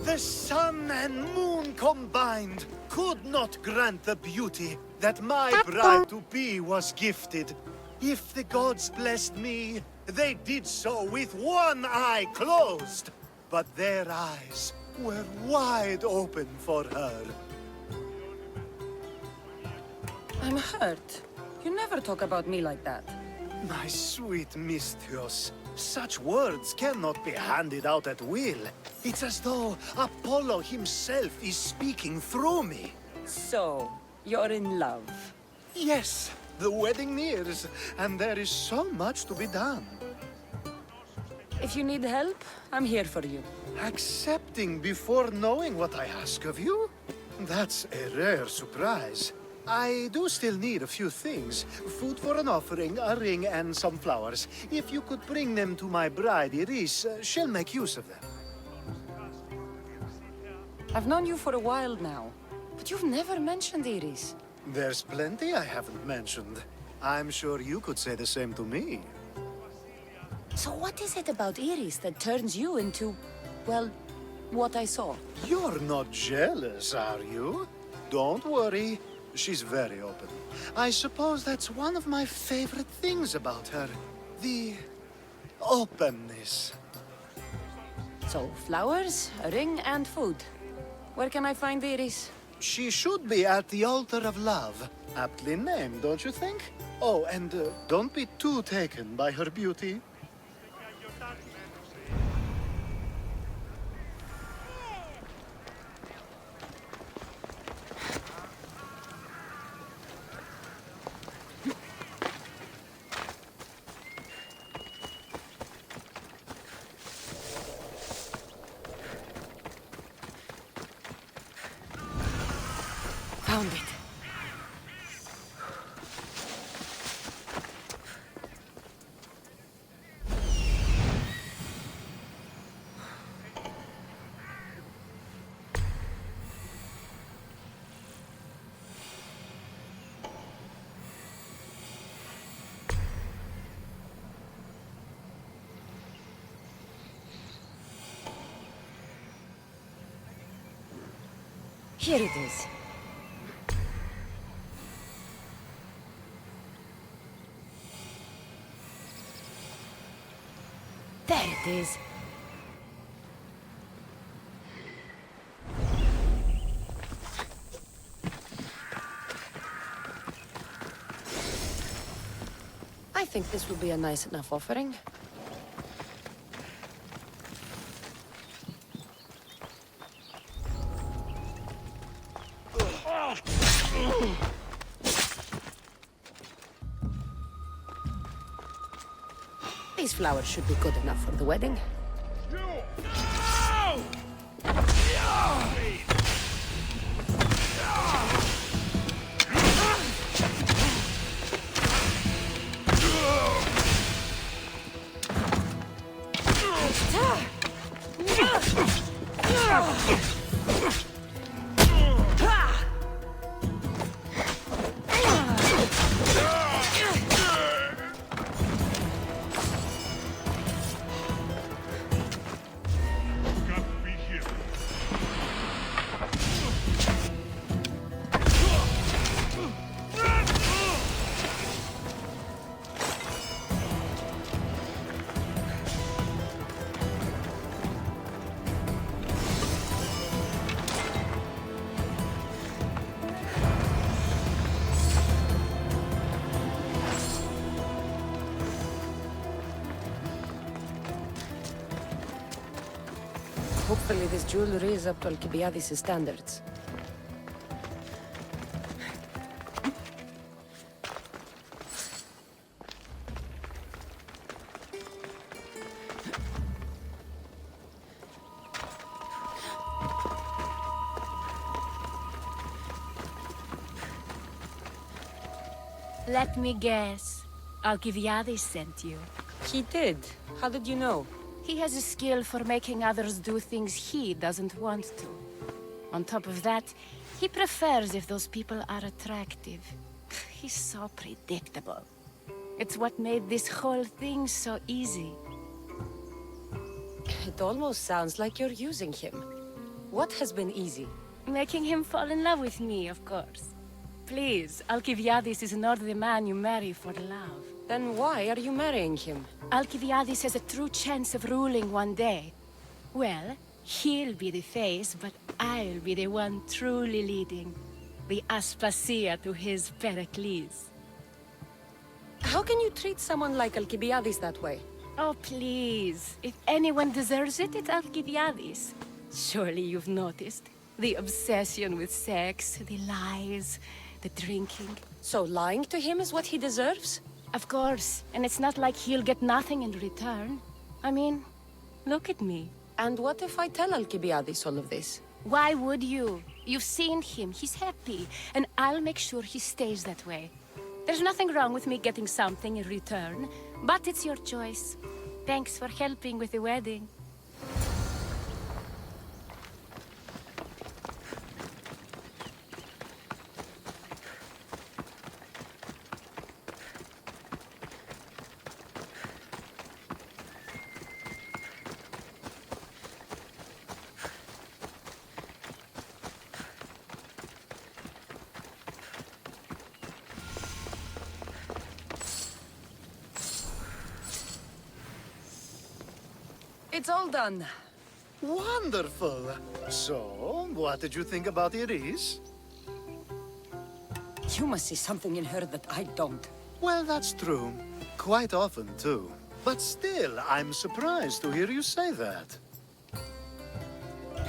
The sun and moon combined could not grant the beauty that my bride-to-be was gifted. If the gods blessed me, they did so with one eye closed. But their eyes were wide open for her. I'm hurt. You never talk about me like that. My sweet Misthios, such words cannot be handed out at will. It's as though Apollo himself is speaking through me. So, you're in love. Yes, the wedding nears, and there is so much to be done. If you need help, I'm here for you. Accepting before knowing what I ask of you? That's a rare surprise. I do still need a few things. Food for an offering, a ring, and some flowers. If you could bring them to my bride, Iris, she'll make use of them. I've known you for a while now, but you've never mentioned Iris. There's plenty I haven't mentioned. I'm sure you could say the same to me. So what is it about Iris that turns you into, well, what I saw? You're not jealous, are you? Don't worry. She's very open. I suppose that's one of my favorite things about her. The openness. So, flowers, a ring, and food. Where can I find Iris? She should be at the altar of love. Aptly named, don't you think? Oh, and don't be too taken by her beauty. Found it. Here it is. There it is. I think this will be a nice enough offering. These flowers should be good enough for the wedding. Hopefully this jewelry is up to Alcibiades' standards. Let me guess. Alcibiades sent you. He did. How did you know? He has a skill for making others do things he doesn't want to. On top of that, he prefers if those people are attractive. He's so predictable. It's what made this whole thing so easy. It almost sounds like you're using him. What has been easy? Making him fall in love with me, of course. Please, Alcibiades is not the man you marry for love. Then why are you marrying him? Alcibiades has a true chance of ruling one day. Well, he'll be the face, but I'll be the one truly leading. The Aspasia to his Pericles. How can you treat someone like Alcibiades that way? Oh, please. If anyone deserves it, it's Alcibiades. Surely you've noticed. The obsession with sex, the lies, the drinking. So lying to him is what he deserves? Of course. And it's not like he'll get nothing in return. I mean, look at me. And what if I tell Alcibiades all of this? Why would you? You've seen him. He's happy. And I'll make sure he stays that way. There's nothing wrong with me getting something in return, but it's your choice. Thanks for helping with the wedding. It's all done. Wonderful. So, what did you think about Iris? You must see something in her that I don't. Well, that's true. Quite often, too. But still, I'm surprised to hear you say that.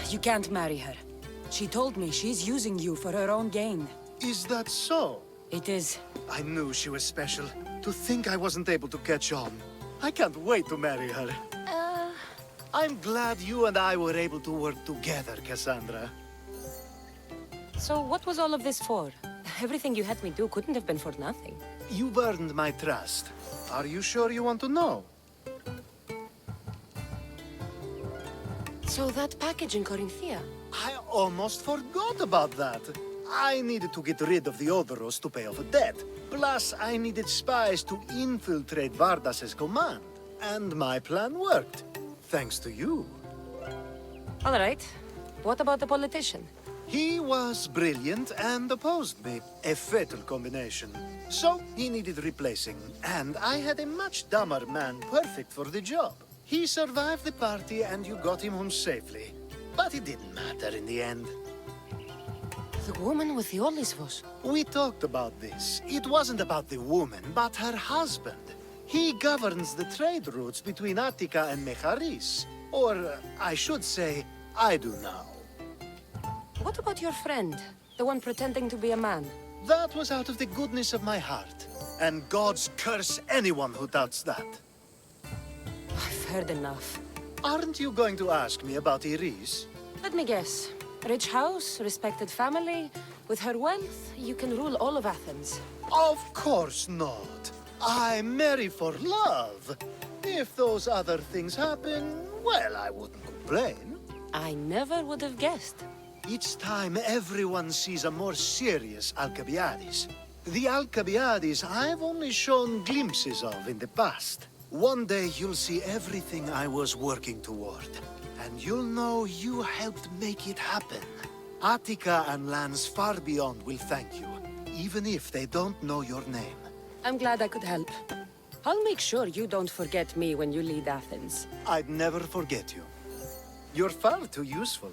You can't marry her. She told me she's using you for her own gain. Is that so? It is. I knew she was special. To think I wasn't able to catch on. I can't wait to marry her. I'm glad you and I were able to work together, Cassandra. So what was all of this for? Everything you had me do couldn't have been for nothing. You've earned my trust. Are you sure you want to know? So that package in Corinthia? I almost forgot about that. I needed to get rid of the Odoros to pay off a debt. Plus, I needed spies to infiltrate Vardas's command. And my plan worked. Thanks to you. All right. What about the politician? He was brilliant and opposed me. A fatal combination. So, he needed replacing. And I had a much dumber man perfect for the job. He survived the party and you got him home safely. But it didn't matter in the end. The woman with the Olisvos. We talked about this. It wasn't about the woman, but her husband. He governs the trade routes between Attica and Mecharis. Or, I should say, I do now. What about your friend? The one pretending to be a man? That was out of the goodness of my heart. And gods curse anyone who doubts that. I've heard enough. Aren't you going to ask me about Iris? Let me guess. Rich house, respected family. With her wealth, you can rule all of Athens. Of course not. I marry for love. If those other things happen, well, I wouldn't complain. I never would have guessed. Each time everyone sees a more serious Alcibiades. The Alcibiades I've only shown glimpses of in the past. One day you'll see everything I was working toward. And you'll know you helped make it happen. Attica and lands far beyond will thank you, even if they don't know your name. I'm glad I could help. I'll make sure you don't forget me when you lead Athens. I'd never forget you. You're far too useful.